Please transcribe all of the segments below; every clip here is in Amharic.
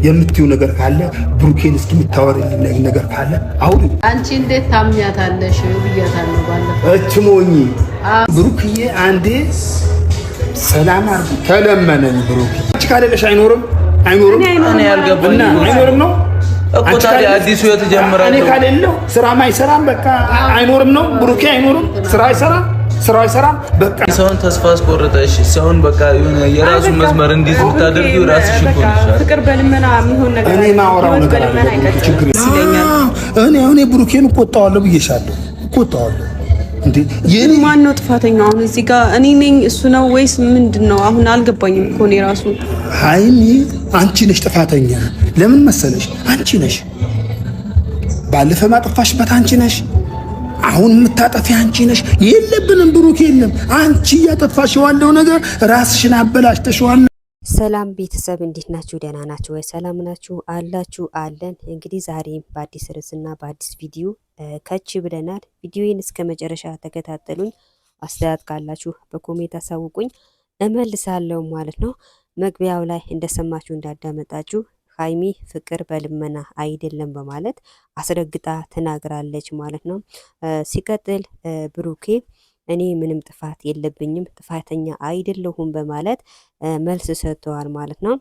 የምትዩ ነገር ካለ ብሩኬን እስኪ የምታወሪልኝ ነገር ካለ አውሪ። አንቺ እንዴት ታምኛታለሽ ብያታለሁ ባለፈው። እችሞኝ ብሩክዬ አንዴ ሰላም አርጉ ተለመነኝ። ብሩክ አንቺ ካለሽ አይኖርም እኔ ያልገባኝ አይኖርም ነው እኮ ታዲያ አዲሱ የተጀመረው እኔ ካለለው ስራም አይሰራም በቃ አይኖርም ነው። ብሩኬ አይኖርም ስራ አይሰራም በቃ ሰውን ተስፋ አስቆርጠሽ ሰውን በቃ የራሱ መስመር እንዲይዝ የምታደርጊው ራስሽ እኮ ነሽ። ፍቅር በልመና የሚሆን ነገር እኔ ማወራው ነገር አለ ችግር ይለኛል። እኔ ብሩኬን እቆጣዋለሁ ብዬሻለሁ እቆጣዋለሁ። እንዴ የኔ ማን ነው ጥፋተኛው? አሁን እዚህ ጋር እኔ ነኝ እሱ ነው ወይስ ምንድነው? አሁን አልገባኝም እኮ እኔ ራሱ። ሃይሚ አንቺ ነሽ ጥፋተኛ። ለምን መሰለሽ? አንቺ ነሽ ባለፈ ማጠፋሽበት አንቺ ነሽ። አሁን የምታጠፊ አንቺ ነሽ። የለብንም ብሩክ የለም። አንቺ እያጠፋሽው ያለው ነገር ራስሽን አበላሽተሽዋል። ሰላም ቤተሰብ እንዴት ናችሁ? ደህና ናችሁ ወይ? ሰላም ናችሁ አላችሁ? አለን። እንግዲህ ዛሬም በአዲስ ርዕስና በአዲስ ቪዲዮ ከች ብለናል። ቪዲዮዬን እስከ መጨረሻ ተከታተሉኝ። አስተያየት ካላችሁ በኮሜንት አሳውቁኝ፣ እመልሳለሁ ማለት ነው። መግቢያው ላይ እንደሰማችሁ እንዳዳመጣችሁ ሃይሚ ፍቅር በልመና አይደለም በማለት አስረግጣ ተናግራለች ማለት ነው። ሲቀጥል ብሩኬ እኔ ምንም ጥፋት የለብኝም ጥፋተኛ አይደለሁም በማለት መልስ ሰጥተዋል ማለት ነው።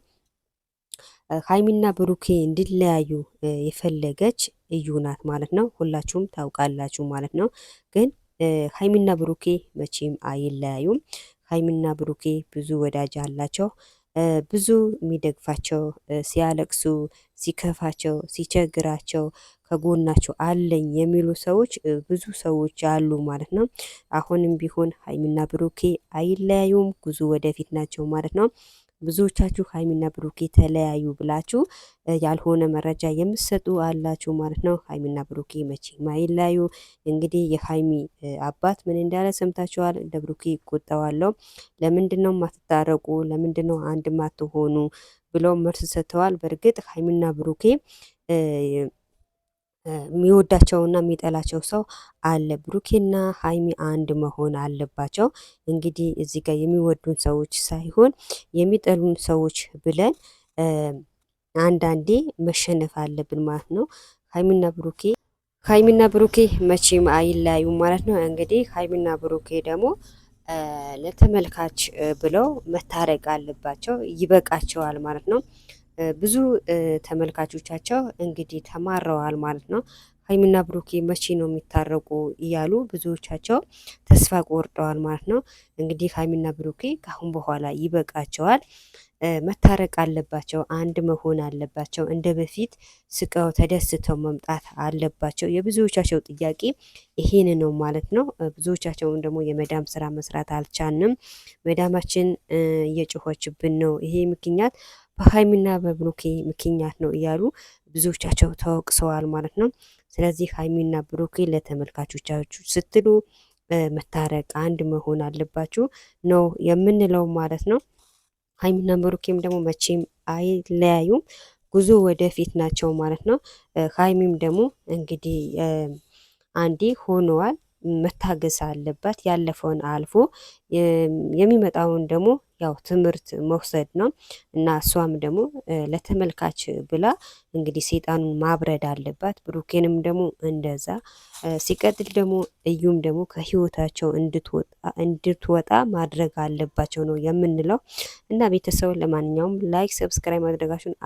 ሃይሚና ብሩኬ እንዲለያዩ የፈለገች እዩ ናት ማለት ነው። ሁላችሁም ታውቃላችሁ ማለት ነው። ግን ሃይሚና ብሩኬ መቼም አይለያዩም። ሃይሚና ብሩኬ ብዙ ወዳጅ አላቸው። ብዙ የሚደግፋቸው ሲያለቅሱ፣ ሲከፋቸው፣ ሲቸግራቸው ከጎናቸው አለኝ የሚሉ ሰዎች ብዙ ሰዎች አሉ ማለት ነው። አሁንም ቢሆን ሃይሚና ብሩኬ አይለያዩም፣ ጉዞ ወደፊት ናቸው ማለት ነው። ብዙዎቻችሁ ሃይሚና ብሩኬ ተለያዩ ብላችሁ ያልሆነ መረጃ የምትሰጡ አላችሁ ማለት ነው። ሃይሚና ብሩኬ መቼም አይለያዩ። እንግዲህ የሃይሚ አባት ምን እንዳለ ሰምታችኋል። ለብሩኬ ይቆጣዋለሁ፣ ለምንድነው ማትታረቁ፣ ለምንድነው አንድ ማትሆኑ ብለው መልስ ሰጥተዋል። በእርግጥ ሃይሚና ብሩኬ የሚወዳቸውና የሚጠላቸው ሰው አለ። ብሩኬና ሃይሚ አንድ መሆን አለባቸው። እንግዲህ እዚህ ጋር የሚወዱን ሰዎች ሳይሆን የሚጠሉን ሰዎች ብለን አንዳንዴ መሸነፍ አለብን ማለት ነው። ሃይሚና ብሩኬ መቼም አይለያዩም ማለት ነው። እንግዲህ ሃይሚና ብሩኬ ደግሞ ለተመልካች ብለው መታረቅ አለባቸው፣ ይበቃቸዋል ማለት ነው። ብዙ ተመልካቾቻቸው እንግዲህ ተማረዋል ማለት ነው። ሃይሚና ብሩኬ መቼ ነው የሚታረቁ እያሉ ብዙዎቻቸው ተስፋ ቆርጠዋል ማለት ነው። እንግዲህ ሃይሚና ብሩኬ ካሁን በኋላ ይበቃቸዋል፣ መታረቅ አለባቸው፣ አንድ መሆን አለባቸው። እንደ በፊት ስቀው ተደስተው መምጣት አለባቸው። የብዙዎቻቸው ጥያቄ ይሄን ነው ማለት ነው። ብዙዎቻቸውን ደግሞ የመዳም ስራ መስራት አልቻንም፣ መዳማችን እየጮኸችብን ነው፣ ይሄ ምክንያት በሃይሚና በብሩኬ ምክንያት ነው እያሉ ብዙዎቻቸው ተወቅሰዋል ማለት ነው። ስለዚህ ሃይሚና ብሩኬ ለተመልካቾቻችሁ ስትሉ መታረቅ አንድ መሆን አለባችሁ ነው የምንለው ማለት ነው። ሃይሚና ብሩኬም ደግሞ መቼም አይለያዩም፣ ጉዞ ወደፊት ናቸው ማለት ነው። ሃይሚም ደግሞ እንግዲህ አንዴ ሆነዋል፣ መታገስ አለባት። ያለፈውን አልፎ የሚመጣውን ደግሞ ያው ትምህርት መውሰድ ነው እና እሷም ደግሞ ለተመልካች ብላ እንግዲህ ሰይጣኑን ማብረድ አለባት። ብሩኬንም ደግሞ እንደዛ። ሲቀጥል ደግሞ እዩም ደግሞ ከህይወታቸው እንድትወጣ ማድረግ አለባቸው ነው የምንለው እና ቤተሰብ ለማንኛውም ላይክ፣ ሰብስክራይብ ማድረጋችሁን